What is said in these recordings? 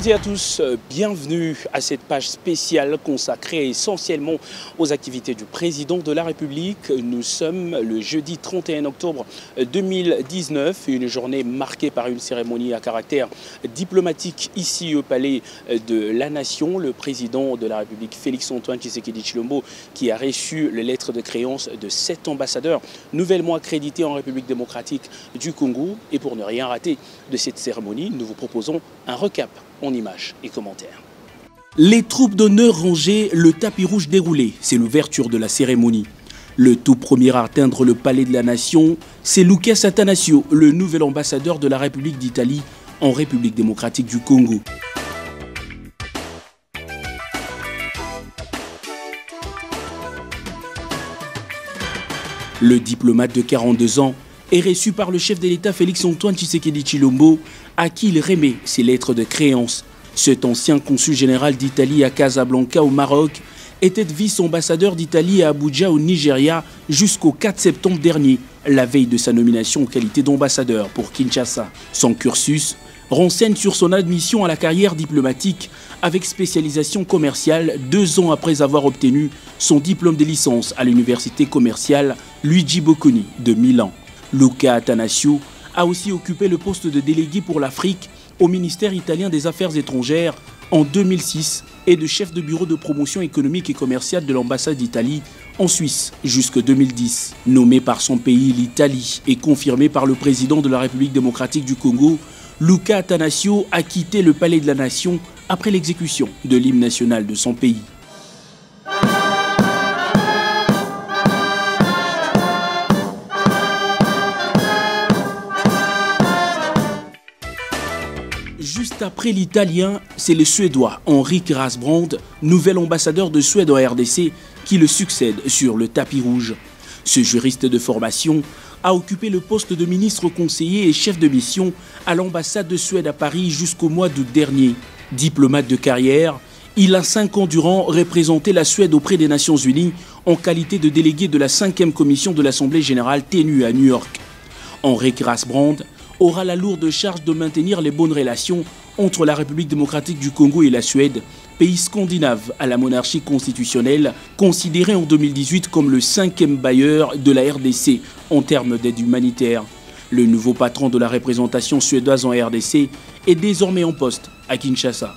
toutes et à tous, bienvenue à cette page spéciale consacrée essentiellement aux activités du président de la République. Nous sommes le jeudi 31 octobre 2019, une journée marquée par une cérémonie à caractère diplomatique ici au Palais de la Nation. Le président de la République, Félix-Antoine Tshisekedi Tshilombo, qui a reçu les lettres de créance de 7 ambassadeurs nouvellement accrédités en République démocratique du Congo. Et pour ne rien rater de cette cérémonie, nous vous proposons un recap en images et commentaires. Les troupes d'honneur rangées, le tapis rouge déroulé, c'est l'ouverture de la cérémonie. Le tout premier à atteindre le palais de la Nation, c'est Lucas Attanasio, le nouvel ambassadeur de la République d'Italie en République démocratique du Congo. Le diplomate de 42 ans est reçu par le chef de l'État Félix-Antoine Tshisekedi Tshilombo, à qui il remet ses lettres de créance. Cet ancien consul général d'Italie à Casablanca au Maroc était vice-ambassadeur d'Italie à Abuja au Nigeria jusqu'au 4 septembre dernier, la veille de sa nomination en qualité d'ambassadeur pour Kinshasa. Son cursus renseigne sur son admission à la carrière diplomatique avec spécialisation commerciale 2 ans après avoir obtenu son diplôme de licence à l'université commerciale Luigi Bocconi de Milan. Lucas Attanasio a aussi occupé le poste de délégué pour l'Afrique au ministère italien des Affaires étrangères en 2006 et de chef de bureau de promotion économique et commerciale de l'ambassade d'Italie en Suisse jusqu'en 2010. Nommé par son pays, l'Italie, et confirmé par le président de la République démocratique du Congo, Lucas Attanasio a quitté le palais de la Nation après l'exécution de l'hymne national de son pays. Juste après l'Italien, c'est le Suédois Henrik Rasbrand, nouvel ambassadeur de Suède en RDC, qui le succède sur le tapis rouge. Ce juriste de formation a occupé le poste de ministre conseiller et chef de mission à l'ambassade de Suède à Paris jusqu'au mois d'août dernier. Diplomate de carrière, il a 5 ans durant représenté la Suède auprès des Nations Unies en qualité de délégué de la 5e commission de l'Assemblée générale tenue à New York. Henrik Rasbrand aura la lourde charge de maintenir les bonnes relations entre la République démocratique du Congo et la Suède, pays scandinave à la monarchie constitutionnelle, considéré en 2018 comme le 5e bailleur de la RDC en termes d'aide humanitaire. Le nouveau patron de la représentation suédoise en RDC est désormais en poste à Kinshasa.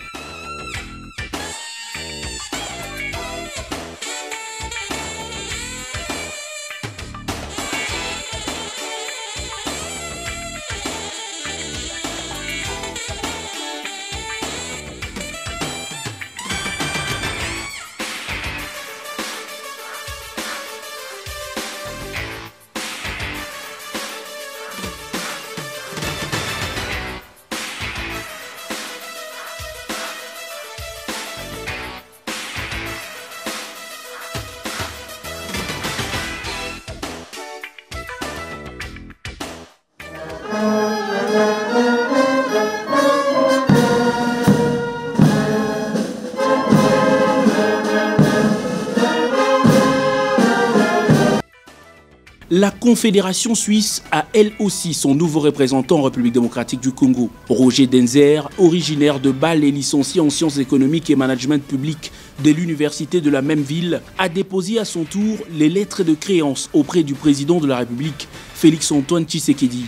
La Confédération suisse a elle aussi son nouveau représentant en République démocratique du Congo. Roger Denzer, originaire de Bâle et licencié en sciences économiques et management public de l'université de la même ville, a déposé à son tour les lettres de créance auprès du président de la République, Félix-Antoine Tshisekedi.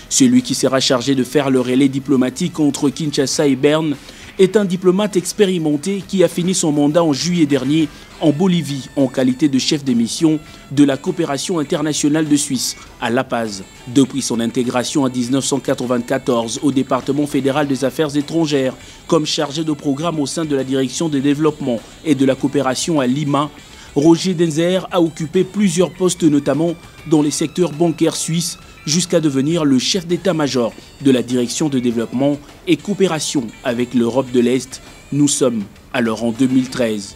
Celui qui sera chargé de faire le relais diplomatique entre Kinshasa et Berne est un diplomate expérimenté qui a fini son mandat en juillet dernier en Bolivie en qualité de chef de mission de la coopération internationale de Suisse à La Paz. Depuis son intégration en 1994 au département fédéral des affaires étrangères comme chargé de programme au sein de la direction de développement et de la coopération à Lima, Roger Denzer a occupé plusieurs postes notamment dans les secteurs bancaires suisses jusqu'à devenir le chef d'état-major de la direction de développement et coopération avec l'Europe de l'Est. Nous sommes alors en 2013.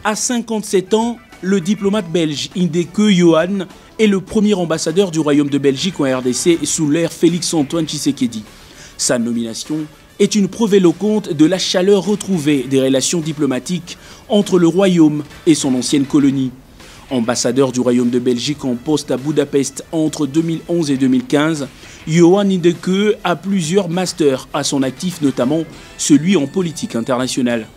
À 57 ans, le diplomate belge Indeke Johan est le premier ambassadeur du Royaume de Belgique en RDC sous l'ère Félix-Antoine Tshisekedi. Sa nomination est une preuve éloquente de la chaleur retrouvée des relations diplomatiques entre le Royaume et son ancienne colonie. Ambassadeur du Royaume de Belgique en poste à Budapest entre 2011 et 2015, Johan Indeke a plusieurs masters à son actif, notamment celui en politique internationale.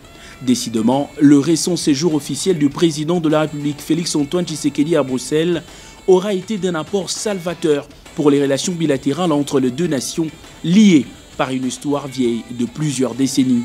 Décidément, le récent séjour officiel du président de la République Félix-Antoine Tshisekedi à Bruxelles aura été d'un apport salvateur pour les relations bilatérales entre les deux nations liées par une histoire vieille de plusieurs décennies.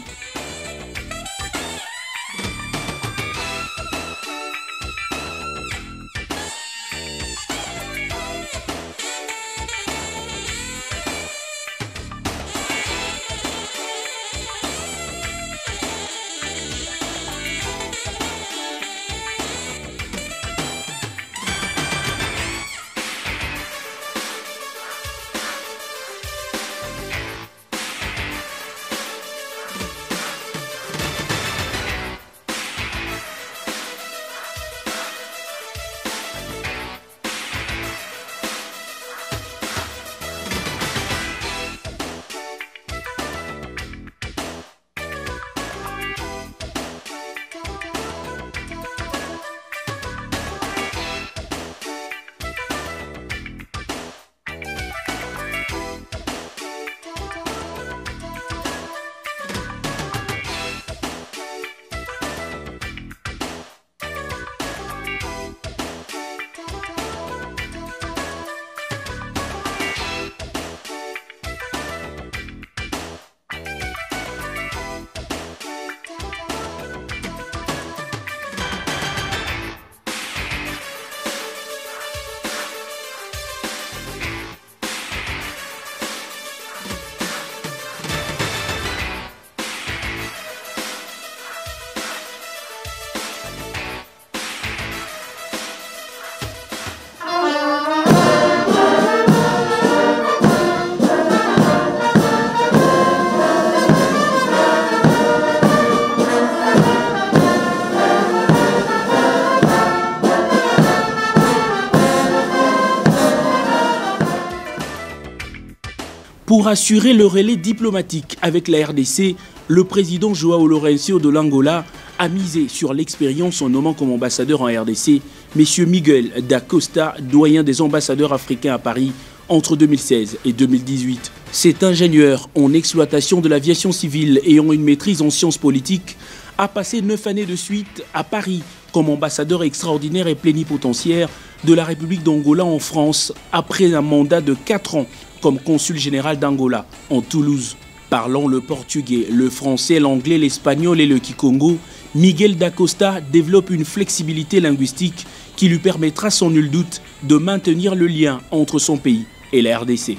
Pour assurer le relais diplomatique avec la RDC, le président João Lourenço de l'Angola a misé sur l'expérience en nommant comme ambassadeur en RDC M. Miguel da Costa, doyen des ambassadeurs africains à Paris entre 2016 et 2018. Cet ingénieur en exploitation de l'aviation civile ayant une maîtrise en sciences politiques a passé 9 années de suite à Paris comme ambassadeur extraordinaire et plénipotentiaire de la République d'Angola en France après un mandat de 4 ans comme consul général d'Angola en Toulouse. Parlant le portugais, le français, l'anglais, l'espagnol et le kikongo, Miguel da Costa développe une flexibilité linguistique qui lui permettra sans nul doute de maintenir le lien entre son pays et la RDC.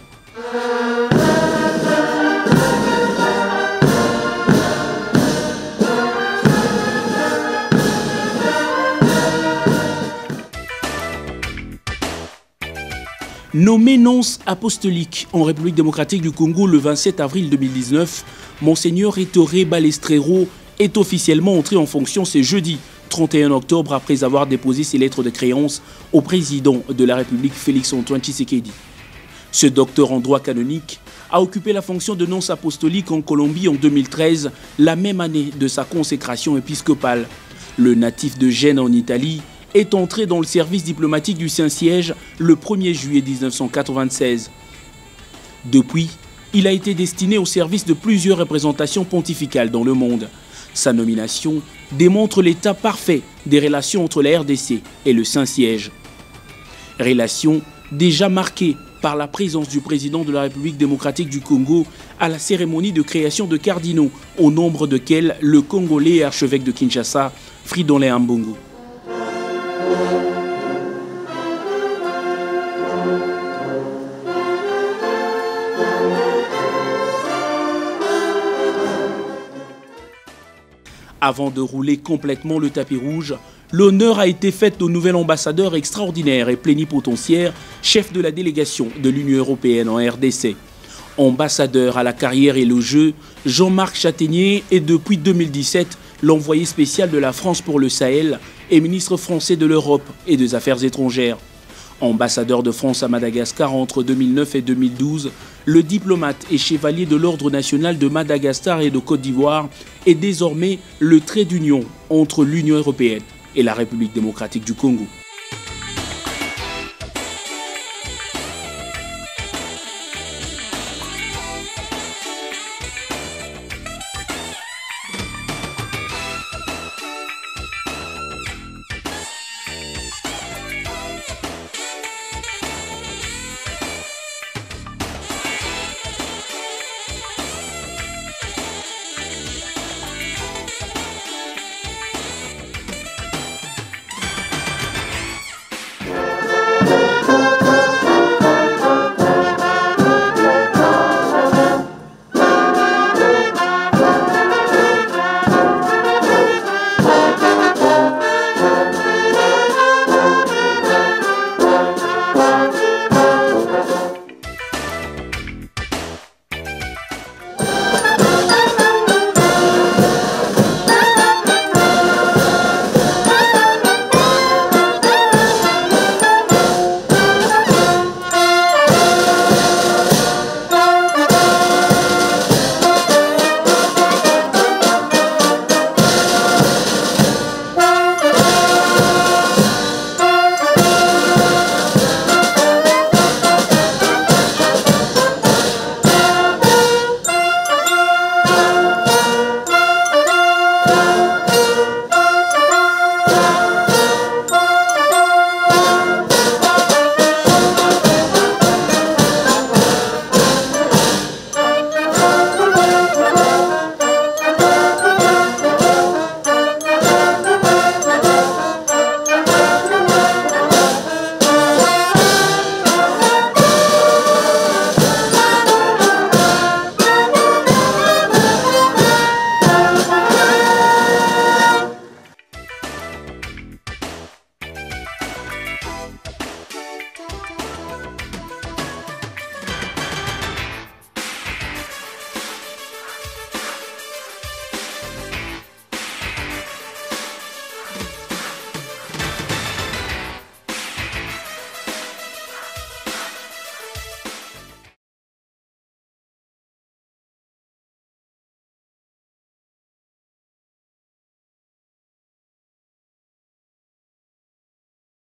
Nommé nonce apostolique en République démocratique du Congo le 27 avril 2019, Monseigneur Ettore Balestrero est officiellement entré en fonction ce jeudi 31 octobre après avoir déposé ses lettres de créance au président de la République Félix-Antoine Tshisekedi. Ce docteur en droit canonique a occupé la fonction de nonce apostolique en Colombie en 2013, la même année de sa consécration épiscopale. Le natif de Gênes en Italie est entré dans le service diplomatique du Saint-Siège le 1er juillet 1996. Depuis, il a été destiné au service de plusieurs représentations pontificales dans le monde. Sa nomination démontre l'état parfait des relations entre la RDC et le Saint-Siège. Relations déjà marquées par la présence du président de la République démocratique du Congo à la cérémonie de création de cardinaux, au nombre desquels le Congolais archevêque de Kinshasa, Fridolin Ambongo. Avant de rouler complètement le tapis rouge, l'honneur a été fait au nouvel ambassadeur extraordinaire et plénipotentiaire, chef de la délégation de l'Union européenne en RDC. Ambassadeur à la carrière et le jeu, Jean-Marc Châtaignier est depuis 2017 l'envoyé spécial de la France pour le Sahel et ministre français de l'Europe et des Affaires étrangères. Ambassadeur de France à Madagascar entre 2009 et 2012, le diplomate et chevalier de l'Ordre national de Madagascar et de Côte d'Ivoire est désormais le trait d'union entre l'Union européenne et la République démocratique du Congo.